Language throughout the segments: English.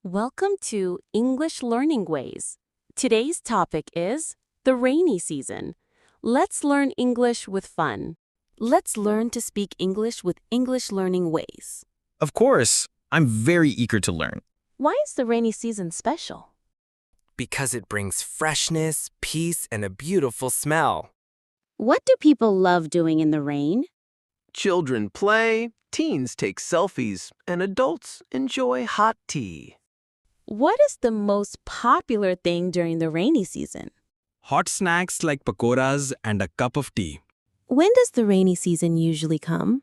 Welcome to English Learning Ways. Today's topic is the rainy season. Let's learn English with fun. Let's learn to speak English with English Learning Ways. Of course, I'm very eager to learn. Why is the rainy season special? Because it brings freshness, peace, and a beautiful smell. What do people love doing in the rain? Children play, teens take selfies, and adults enjoy hot tea. What is the most popular thing during the rainy season? Hot snacks like pakoras and a cup of tea. When does the rainy season usually come?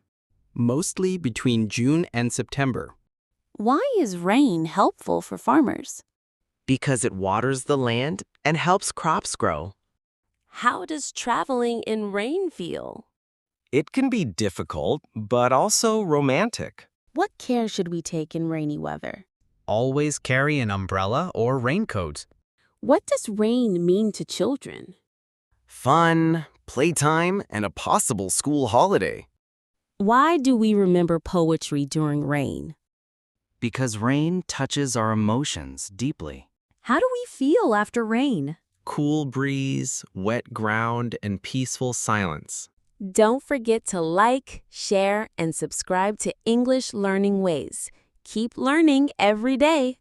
Mostly between June and September. Why is rain helpful for farmers? Because it waters the land and helps crops grow. How does traveling in rain feel? It can be difficult, but also romantic. What care should we take in rainy weather? Always carry an umbrella or raincoat. What does rain mean to children? Fun, playtime, and a possible school holiday. Why do we remember poetry during rain? Because rain touches our emotions deeply. How do we feel after rain? Cool breeze, wet ground, and peaceful silence. Don't forget to like, share, and subscribe to English Learning Ways. Keep learning every day.